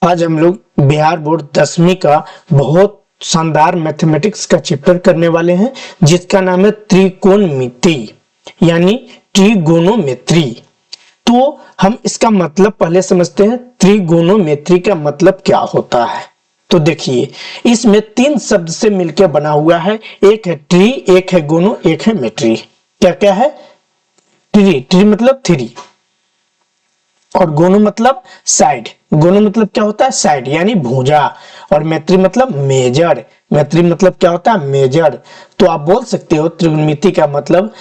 आज हम लोग बिहार बोर्ड 10वीं का बहुत शानदार मैथमेटिक्स का चैप्टर करने वाले हैं जिसका नाम है त्रिकोणमिति यानी ट्रिगोनोमेट्री। तो हम इसका मतलब पहले समझते हैं, त्रिगोनोमेट्री का मतलब क्या होता है। तो देखिए, इसमें तीन शब्द से मिलकर बना हुआ है, एक है ट्री, एक है गोनो, एक है मेट्री। क्या क्या है? ट्री, ट्री मतलब थ्री, और गोनो मतलब साइड। गोनो मतलब क्या होता है? साइड यानी भुजा। और मेट्री मतलब मेजर, मेट्री मतलब क्या होता है? मेजर। तो आप बोल सकते हो त्रिकोणमिति का मतलब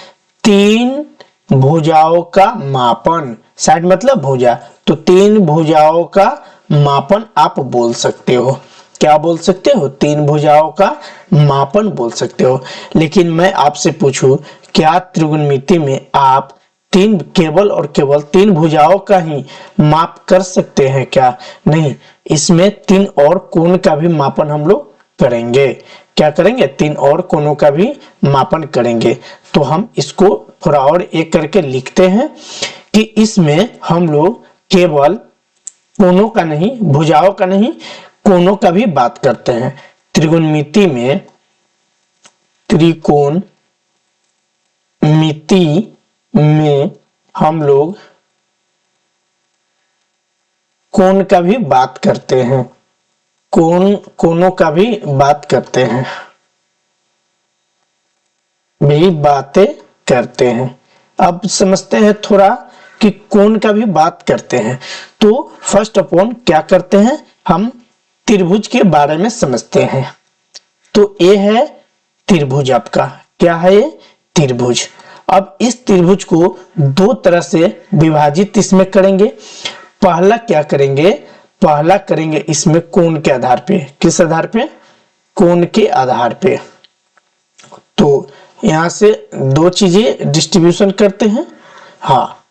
तीन भुजाओं का मापन। साइड मतलब भुजा, तो तीन भुजाओं का मापन आप बोल सकते हो। क्या बोल सकते हो? तीन भुजाओं का मापन बोल सकते हो। लेकिन मैं आपसे पूछूं, क्या त्रिकोणमिति में आप केवल और केवल तीन भुजाओं का ही माप कर सकते हैं क्या? नहीं, इसमें तीन और कोण का भी मापन हम लोग करेंगे। क्या करेंगे? तीन और कोणों का भी मापन करेंगे। तो हम इसको थोड़ा और एक करके लिखते हैं कि इसमें हम लोग केवल कोणों का नहीं, भुजाओं का नहीं, कोणों का भी बात करते हैं। त्रिकोणमिति में, त्रिकोणमिति में हम लोग कोण का भी बात करते हैं, कोणों का भी बात करते हैं, भी बातें करते हैं। अब समझते हैं थोड़ा कि कोण का भी बात करते हैं। तो फर्स्ट ऑफ ऑल क्या करते हैं, हम त्रिभुज के बारे में समझते हैं। तो ये है त्रिभुज आपका। क्या है ये? त्रिभुज। अब इस त्रिभुज को दो तरह से विभाजित इसमें करेंगे। पहला क्या करेंगे? पहला करेंगे इसमें कोण के आधार पे। किस आधार पे? कोण के आधार पे। तो यहां से दो चीजें डिस्ट्रीब्यूशन करते हैं। हाँ,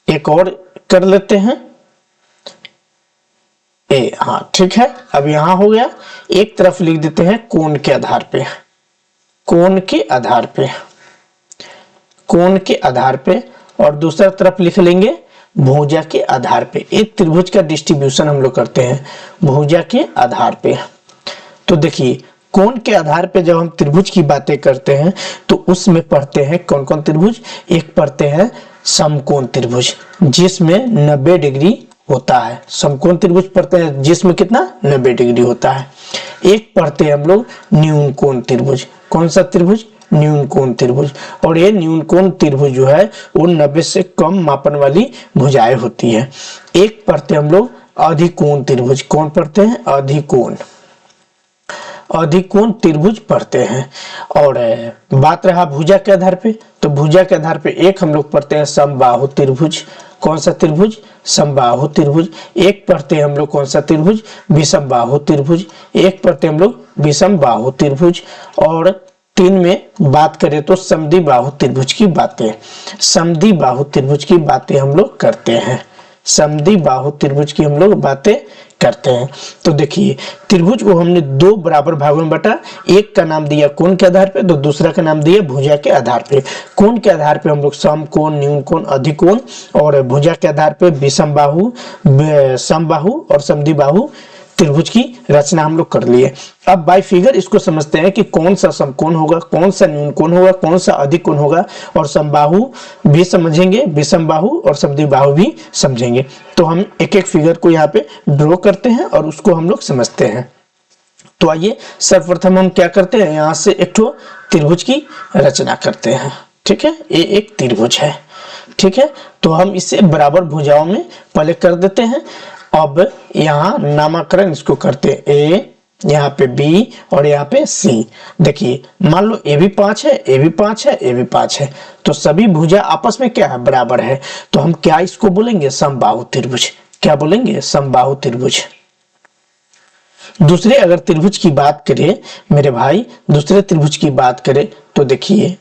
एक और कर लेते हैं ए। हाँ ठीक है, अब यहां हो गया। एक तरफ लिख देते हैं कोण के आधार पे, कोण के आधार पे, कोण के आधार पे, और दूसरा तरफ लिख लेंगे भुजा के आधार पे। एक त्रिभुज का डिस्ट्रीब्यूशन हम लोग करते हैं भुजा के आधार पे। तो देखिए, कोण के आधार पे जब हम त्रिभुज की बातें करते हैं तो उसमें पढ़ते हैं कौन कौन त्रिभुज। एक पढ़ते हैं समकोण त्रिभुज जिसमें 90 डिग्री होता है। समकोण त्रिभुज पढ़ते हैं जिसमें कितना? 90 डिग्री होता है। एक पढ़ते हैं हम लोग न्यून कोण त्रिभुज। कौन सा त्रिभुज? न्यून कोण त्रिभुज। और ये न्यून कोण त्रिभुज जो है वो 90 से कम मापन वाली भुजाएं होती है। एक पढ़ते हम लोग अधिकोण त्रिभुज। कौन पढ़ते हैं? अधिकोण, अधिकोण त्रिभुज पढ़ते हैं। और बात रहा भुजा के आधार पे, तो भुजा के आधार पे एक हम लोग पढ़ते हैं समबाहु त्रिभुज। कौन सा त्रिभुज? समबाहु त्रिभुज। एक पढ़ते हैं हम लोग कौन सा त्रिभुज? विषमबाहु त्रिभुज। एक पढ़ते हैं हम लोग विषमबाहु त्रिभुज। और तीन में बात करें तो समद्विबाहु त्रिभुज की बातें, समद्विबाहु त्रिभुज की बातें हम लोग करते हैं, समद्विबाहु त्रिभुज की हम लोग बातें करते हैं। तो देखिए, त्रिभुज को हमने दो बराबर भागों में बांटा। एक का नाम दिया कोण के आधार पे, तो दूसरा का नाम दिया भुजा के आधार पे। कोण के आधार पे हम लोग समकोण, न्यून कोण, अधिकोण, और भुजा के आधार पे विषमबाहु, समबाहु और समद्विबाहु त्रिभुज की रचना हम लोग कर लिए। अब बाय फिगर इसको समझते हैं कि कौन सा समकोण होगा, कौन सा न्यून कोण होगा, कौन सा अधिक कोण होगा, और समबाहु भी समझेंगे, विषमबाहु और समद्विबाहु भी समझेंगे। तो हम एक एक फिगर को यहाँ पे ड्रॉ करते हैं और उसको हम लोग समझते हैं। तो आइए सर्वप्रथम हम क्या करते हैं, यहाँ से एक ठो त्रिभुज की रचना करते हैं। ठीक है, ये एक त्रिभुज है। ठीक है, तो हम इसे बराबर भुजाओं में पहले कर देते हैं। अब यहाँ नामकरण इसको करते हैं, ए, यहाँ पे बी और यहाँ पे सी। देखिए, मान लो ए भी 5 है, ए भी 5 है, ए भी 5 है, तो सभी भुजा आपस में क्या है? बराबर है। तो हम क्या इसको बोलेंगे? समबाहु त्रिभुज। क्या बोलेंगे? समबाहु त्रिभुज। दूसरे अगर त्रिभुज की बात करें मेरे भाई, दूसरे त्रिभुज की बात करें तो देखिए,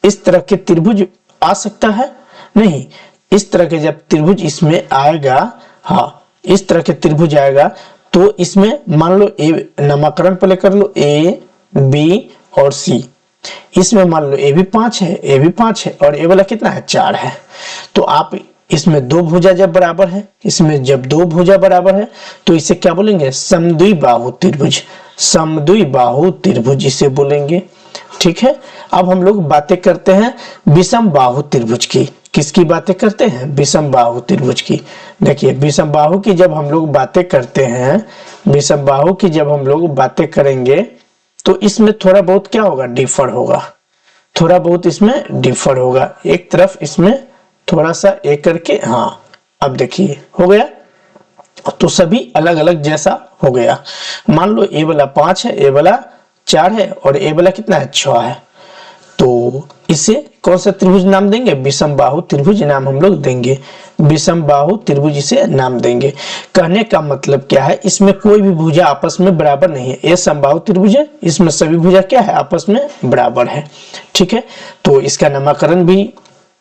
इस तरह के त्रिभुज आ सकता है? नहीं, इस तरह के जब त्रिभुज इसमें आएगा, हाँ इस तरह के त्रिभुज आएगा, तो इसमें मान लो ए, नामकरण पहले कर लो, ए, बी और सी। इसमें मान लो ए भी 5 है, ए भी 5 है, और ए वाला कितना है? 4 है। तो आप इसमें दो भुजा जब बराबर है, इसमें जब दो भुजा बराबर है तो इसे क्या बोलेंगे? समद्विबाहु त्रिभुज। समद्विबाहु त्रिभुज इसे बोलेंगे। ठीक है, अब हम लोग बातें करते हैं विषम बाहु त्रिभुज की। किसकी बातें करते हैं? विषम बाहु त्रिभुज की। देखिए विषम बाहु की जब हम लोग बातें करते हैं, विषम बाहु की जब हम लोग बातें करेंगे तो इसमें थोड़ा बहुत क्या होगा? डिफर होगा, थोड़ा बहुत इसमें डिफर होगा। एक तरफ इसमें थोड़ा सा एक करके, हाँ अब देखिए हो गया, तो सभी अलग अलग जैसा हो गया। मान लो ए वाला 5 है, ए वाला 4 है और ए वाला कितना है? 6 है। तो इसे कौन सा त्रिभुज नाम देंगे? विषम बाहु त्रिभुज नाम हम लोग देंगे। विषम बाहु त्रिभुज इसे नाम देंगे। कहने का मतलब क्या है? इसमें कोई भी भुजा आपस में बराबर नहीं है। ये समबाहु त्रिभुज है, इसमें सभी भुजा क्या है? आपस में बराबर है। ठीक है, तो इसका नामकरण भी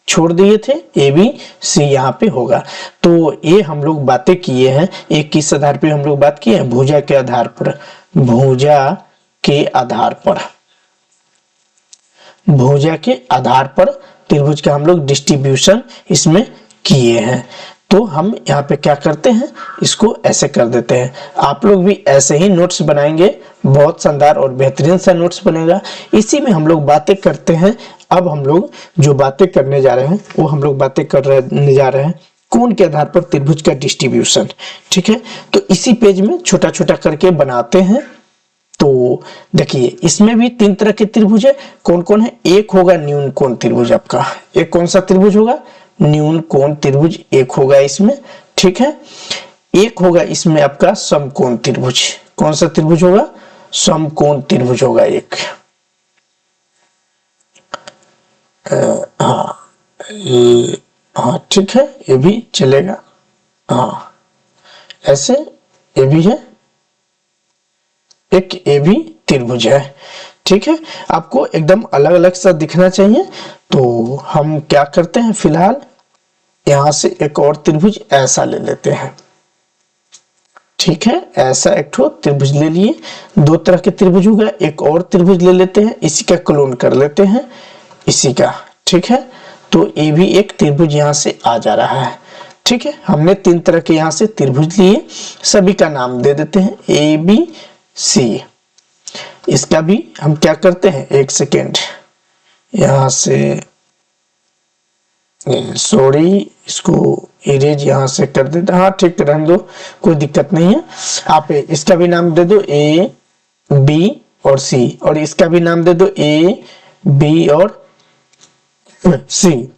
छोड़ दिए थे, ए बी सी यहाँ पे होगा। तो ये हम लोग बातें किए हैं। एक किस आधार पे हम लोग बात किए हैं? भुजा के आधार पर। भुजा के आधार पर, भुजा के आधार पर त्रिभुज का हम लोग डिस्ट्रीब्यूशन इसमें किए हैं। तो हम यहाँ पे क्या करते हैं? इसको ऐसे कर देते हैं। आप लोग भी ऐसे ही नोट्स बनाएंगे, बहुत शानदार और बेहतरीन सा नोट्स बनेगा। इसी में हम लोग बातें करते हैं। अब हम लोग जो बातें करने जा रहे हैं वो हम लोग बातें करने जा रहे हैं कोण के आधार पर त्रिभुज का डिस्ट्रीब्यूशन। ठीक है, तो इसी पेज में छोटा छोटा करके बनाते हैं। तो देखिए इसमें भी 3 तरह के त्रिभुज है। कौन कौन है? एक होगा न्यून कोण त्रिभुज आपका। एक कौन सा त्रिभुज होगा? न्यून कोण त्रिभुज एक होगा इसमें। ठीक है, एक होगा इसमें आपका समकोण त्रिभुज। कौन सा त्रिभुज होगा? समकोण त्रिभुज होगा एक। हाँ ठीक है, ये भी चलेगा। हाँ ऐसे ये भी है, एक ये भी त्रिभुज है। ठीक है, आपको एकदम अलग अलग सा दिखना चाहिए। तो हम क्या करते हैं, फिलहाल यहां से एक और त्रिभुज ऐसा ले लेते हैं। ठीक है, ऐसा एक ठो त्रिभुज ले लिए। 2 तरह के त्रिभुज होगा। एक और त्रिभुज ले लेते हैं, इसी का क्लोन कर लेते हैं, इसी का। ठीक है, तो ये भी एक त्रिभुज यहां से आ जा रहा है। ठीक है, हमने 3 तरह के यहां से त्रिभुज लिए, सभी का नाम दे देते हैं ए बी सी। इसका भी हम क्या करते हैं, एक सेकेंड, यहां से सॉरी इसको इरेज यहां से कर देते। हाँ ठीक, रहने दो, कोई दिक्कत नहीं है। आप इसका भी नाम दे दो ए बी और सी, और इसका भी नाम दे दो ए बी और सी।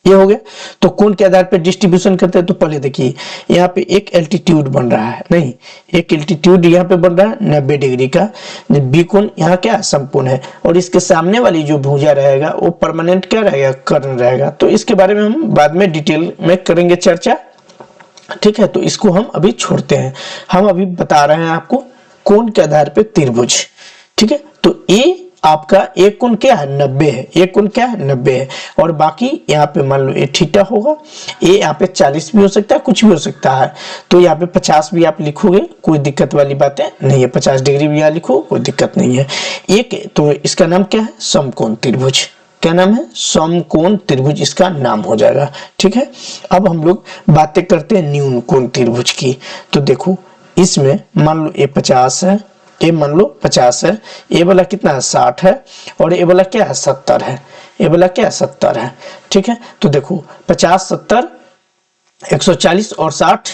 ये हो गया। तो कोण के आधार पर डिस्ट्रीब्यूशन करते हैं। तो पहले देखिए यहाँ पे एक एल्टीट्यूड बन रहा है, नहीं एक एल्टीट्यूड यहाँ पे बन रहा है 90 डिग्री का। बी कोण यहाँ क्या समकोण है, और इसके सामने वाली जो भुजा रहेगा वो परमानेंट क्या रहेगा, कर्ण रहेगा। तो इसके बारे में हम बाद में डिटेल में करेंगे चर्चा। ठीक है, तो इसको हम अभी छोड़ते हैं। हम अभी बता रहे हैं आपको कोण के आधार पर त्रिभुज। ठीक है, तो ए आपका एक कोण क्या है, 90 है। एक कोण क्या है, 90 है। और बाकी यहाँ पे मान लो ये थीटा होगा, ये यहाँ पे 40 भी हो सकता है, कुछ भी हो सकता है। तो यहाँ पे 50 भी आप लिखोगे, कोई दिक्कत वाली बात नहीं है। 50 डिग्री भी यहाँ लिखो, कोई दिक्कत नहीं है। एक तो इसका नाम क्या है, समकोण त्रिभुज। क्या नाम है, समकोण त्रिभुज इसका नाम हो जाएगा। ठीक है, अब हम लोग बातें करते हैं न्यून कोण त्रिभुज की। तो देखो इसमें मान लो ये 50 है, ये मान लो 50 है, ये वाला कितना है 60 है, और ये वाला क्या है 70 है। ये वाला क्या है 70 है। ठीक है, तो देखो 50 70 140 और 60,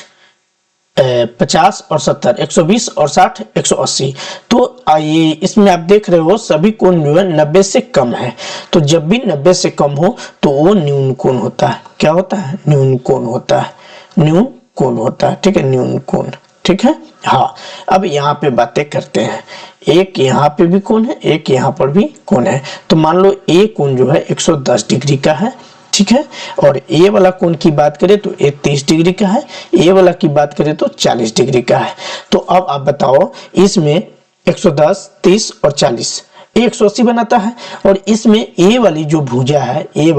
50 और 70 120 और 60 180। तो ये इसमें आप देख रहे हो सभी कोण जो है 90 से कम है। तो जब भी 90 से कम हो तो वो न्यून कोण होता है। क्या होता है, न्यून कोण होता है, न्यून कोण होता है। ठीक है, न्यून कोण। ठीक है, हाँ अब यहाँ पे बातें करते हैं। एक यहाँ पे भी कोण है, एक यहाँ पर भी कोण है। तो मान लो ए कोण जो है 110 डिग्री का है। ठीक है, और ए वाला कोण की बात करें तो ये 30 डिग्री का है, ए वाला की बात करें तो 40 डिग्री का है। तो अब आप बताओ इसमें 110 30 और 40 180 बनाता है, और इसमें ए वाली जो भुजा है, ए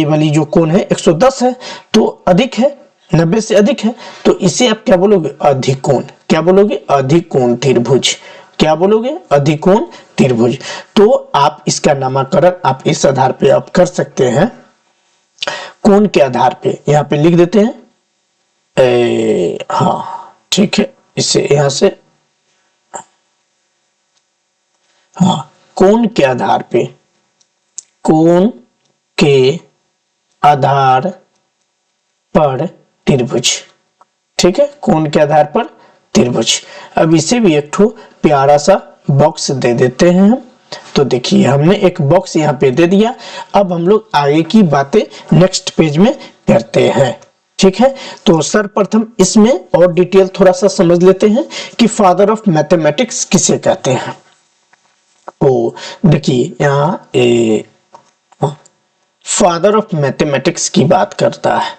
वाली जो कोण है 110 है, तो अधिक है, 90 से अधिक है। तो इसे आप क्या बोलोगे, अधिकोण। क्या बोलोगे, अधिकोण त्रिभुज। क्या बोलोगे, अधिकोण त्रिभुज। तो आप इसका नामकरण आप इस आधार पे आप कर सकते हैं कोण के आधार पे, यहाँ पे लिख देते हैं हाँ ठीक है, इसे यहां से, हाँ कोण के आधार पे, कोण के आधार पर त्रिभुज, ठीक है, कोण के आधार पर त्रिभुज। अब इसे भी एक ठो प्यारा सा बॉक्स दे देते हैं हम। तो देखिए हमने एक बॉक्स यहाँ पे दे दिया। अब हम लोग आगे की बातें नेक्स्ट पेज में करते हैं, ठीक है। तो सर्वप्रथम इसमें और डिटेल थोड़ा सा समझ लेते हैं कि फादर ऑफ मैथमेटिक्स किसे कहते हैं। तो देखिए यहाँ फादर ऑफ मैथमेटिक्स की बात करता है,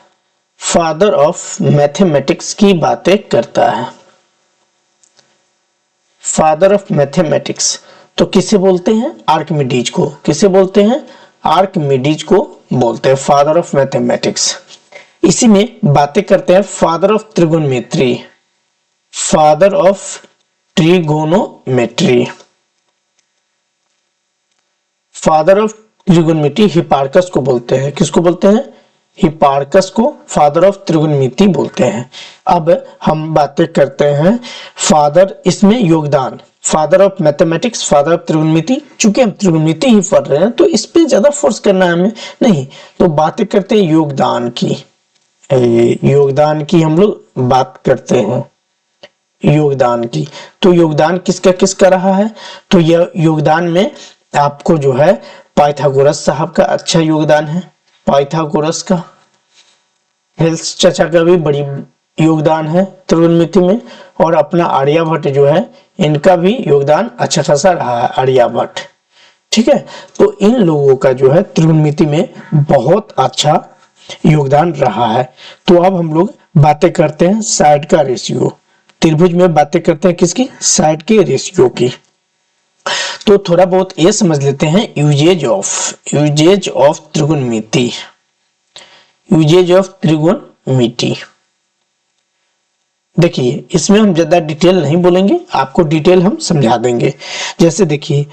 फादर ऑफ मैथमेटिक्स की बातें करता है। फादर ऑफ मैथमेटिक्स तो किसे बोलते हैं, आर्किमिडीज को। किसे बोलते हैं, आर्किमिडीज को बोलते हैं फादर ऑफ मैथमेटिक्स। इसी में बातें करते हैं father of trigonometry, father of trigonometry, father of trigonometry Hipparchus को बोलते हैं। किसको बोलते हैं, हिपार्कस को फादर ऑफ त्रिगोनोमेट्री बोलते हैं। अब हम बातें करते हैं फादर, इसमें योगदान, father of mathematics, father of trigonometry. चूंकि हम त्रिगोनोमेट्री ही पढ़ रहे हैं तो इस पे ज्यादा फोर्स करना है हमें नहीं, तो बातें करते हैं योगदान की। योगदान की हम लोग बात करते हैं, योगदान की। तो योगदान किसका किसका रहा है, तो यह योगदान में आपको जो है पाइथागोरस साहब का अच्छा योगदान है, पाइथागोरस का, हेल्स चाचा का भी बड़ी योगदान है त्रिगोनोमेट्री में, और अपना आर्यभट्ट जो है इनका भी योगदान अच्छा खासा रहा है, आर्यभट्ट, ठीक है। तो इन लोगों का जो है त्रिगोनोमेट्री में बहुत अच्छा योगदान रहा है। तो अब हम लोग बातें करते हैं साइड का रेशियो, त्रिभुज में बातें करते हैं किसकी, साइड के रेशियो की। तो थोड़ा बहुत ये समझ लेते हैं यूजेज ऑफ त्रिगोनोमेट्री, यूजेज ऑफ त्रिगोनोमेट्री। देखिए इसमें हम ज्यादा डिटेल नहीं बोलेंगे, आपको डिटेल हम समझा देंगे। जैसे देखिए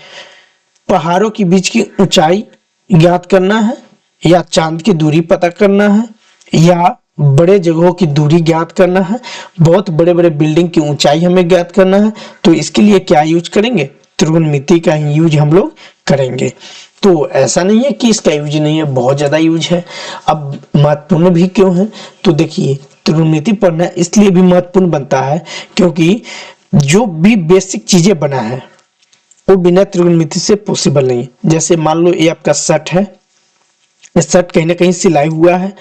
पहाड़ों के बीच की ऊंचाई ज्ञात करना है, या चांद की दूरी पता करना है, या बड़े जगहों की दूरी ज्ञात करना है, बहुत बड़े बड़े बिल्डिंग की ऊंचाई हमें ज्ञात करना है, तो इसके लिए क्या यूज करेंगे, त्रिगोनोमेट्री का ही यूज हम लोग करेंगे। तो ऐसा नहीं है कि इसका यूज नहीं है, बहुत ज्यादा यूज है। अब महत्वपूर्ण भी क्यों है, तो देखिए त्रिगोनोमेट्री पढ़ना इसलिए भी महत्वपूर्ण बनता है क्योंकि जो भी बेसिक चीजें बना है वो बिना त्रिगोनोमेट्री से पॉसिबल नहीं। जैसे मान लो ये आपका शर्ट है, शर्ट कहीं ना कहीं सिलाई हुआ है,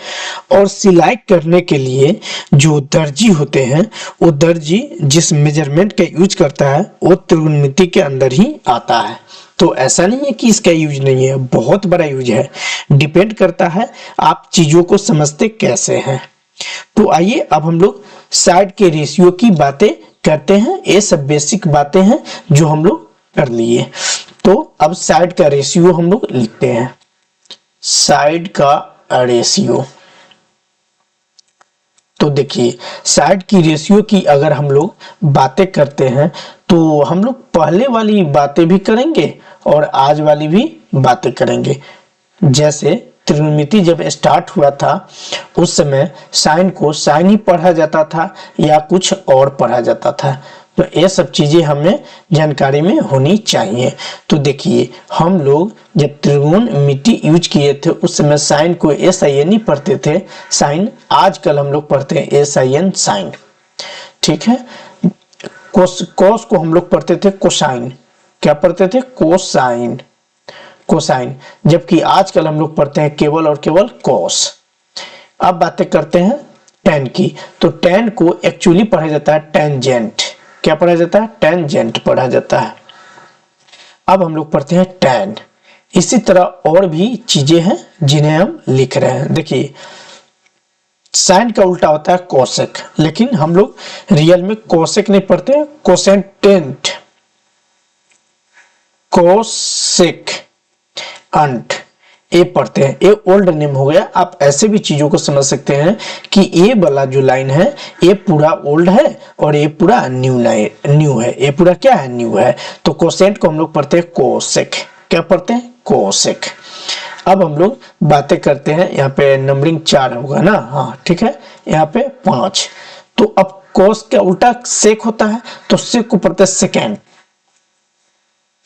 और सिलाई करने के लिए जो दर्जी होते हैं वो दर्जी जिस मेजरमेंट का यूज करता है वो त्रिगोनोमेट्री के अंदर ही आता है। तो ऐसा नहीं है कि इसका यूज नहीं है, बहुत बड़ा यूज है, डिपेंड करता है आप चीजों को समझते कैसे हैं। तो आइए अब हम लोग साइड के रेशियो की बातें करते हैं। ये सब बेसिक बातें हैं जो हम लोग कर लिए। तो अब साइड का रेशियो हम लोग लिखते हैं, साइड का रेशियो। तो देखिए साइड की रेशियो की अगर हम लोग बातें करते हैं तो हम लोग पहले वाली बातें भी करेंगे और आज वाली भी बातें करेंगे। जैसे त्रिगोनोमेट्री जब स्टार्ट हुआ था उस समय साइन को साइन ही पढ़ा जाता था या कुछ और पढ़ा जाता था, तो ये सब चीजें हमें जानकारी में होनी चाहिए। तो देखिए हम लोग जब त्रिगोनोमेट्री यूज किए थे उस समय साइन को SIN ही पढ़ते थे, साइन। आजकल हम लोग पढ़ते हैं SIN साइन, ठीक है। कोस को हम लोग पढ़ते थे कोसाइन, क्या पढ़ते थे, कोसाइन, कोसाइन। जबकि आजकल हम लोग पढ़ते हैं केवल और केवल कोस। अब बातें करते हैं टेन की। तो टेन को एक्चुअली पढ़ा जाता है टेंजेंट, क्या पढ़ा जाता है, टेंजेंट पढ़ा जाता है। अब हम लोग पढ़ते हैं टेन। इसी तरह और भी चीजें हैं जिन्हें हम लिख रहे हैं। देखिए साइन का उल्टा होता है कोसेक, लेकिन हम लोग रियल में कोसेक नहीं पढ़ते हैं, कोसेंटेंट, कोसेक अंट ए पढ़ते हैं। ए ओल्ड नेम हो गया। आप ऐसे भी चीजों को समझ सकते हैं कि ए वाला जो लाइन है ये पूरा ओल्ड है और ये पूरा न्यू है, ये पूरा क्या है, न्यू है। तो कोसेंट को हम लोग पढ़ते हैं कोसेक, क्या पढ़ते हैं, कोसेक। अब हम लोग बातें करते हैं, यहाँ पे नंबरिंग 4 होगा ना, हाँ ठीक है, यहाँ पे 5। तो अब कॉस का उल्टा सेक होता है, तो सेक को पढ़ते हैं सेकेंड,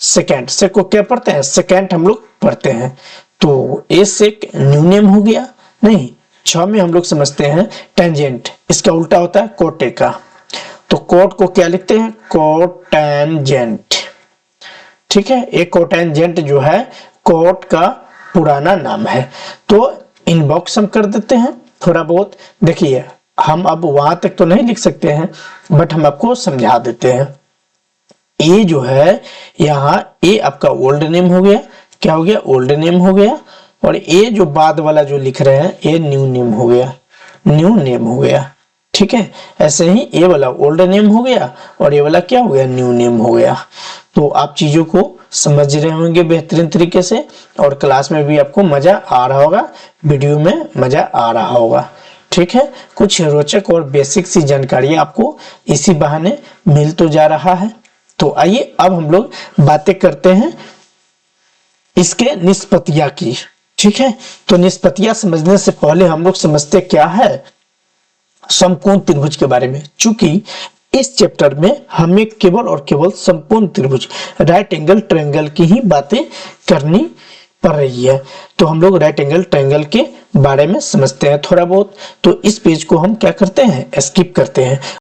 सेकेंड सेक को क्या पढ़ते हैं, सेकेंड हम लोग पढ़ते हैं। तो ए सेक न्यू नेम हो गया। नहीं, 6 में हम लोग समझते हैं टेंजेंट, इसका उल्टा होता है कोटेका। तो कोट को क्या लिखते हैं, कोटेंजेंट, ठीक है। एक कोटेंजेंट जो है कोट का पुराना नाम है। तो इनबॉक्स हम कर देते हैं थोड़ा बहुत। देखिए हम अब वहां तक तो नहीं लिख सकते हैं, बट हम आपको समझा देते हैं। ए जो है यहाँ ए आपका ओल्ड नेम हो गया, क्या हो गया, ओल्ड नेम हो गया। और ए जो बाद वाला जो लिख रहे हैं ये न्यू नेम हो गया, न्यू नेम हो गया, ठीक है। ऐसे ही ए वाला ओल्ड नेम हो गया और ये वाला क्या हो गया, न्यू नेम हो गया। तो आप चीजों को समझ रहे होंगे बेहतरीन तरीके से, और क्लास में भी आपको मजा आ रहा होगा, वीडियो में मजा आ रहा होगा, ठीक है। कुछ रोचक और बेसिक सी जानकारी आपको इसी बहाने मिल तो जा रहा है। तो आइए अब हम लोग बातें करते हैं इसके निष्पत्तियां की, ठीक है। तो निष्पत्तियां समझने से पहले हम लोग समझते क्या है समकोण त्रिभुज के बारे में। चूंकि इस चैप्टर में हमें केवल और केवल समकोण त्रिभुज, राइट एंगल ट्रायंगल की ही बातें करनी पड़ रही है। तो हम लोग राइट एंगल ट्रायंगल के बारे में समझते हैं थोड़ा बहुत। तो इस पेज को हम क्या करते हैं, स्किप करते हैं।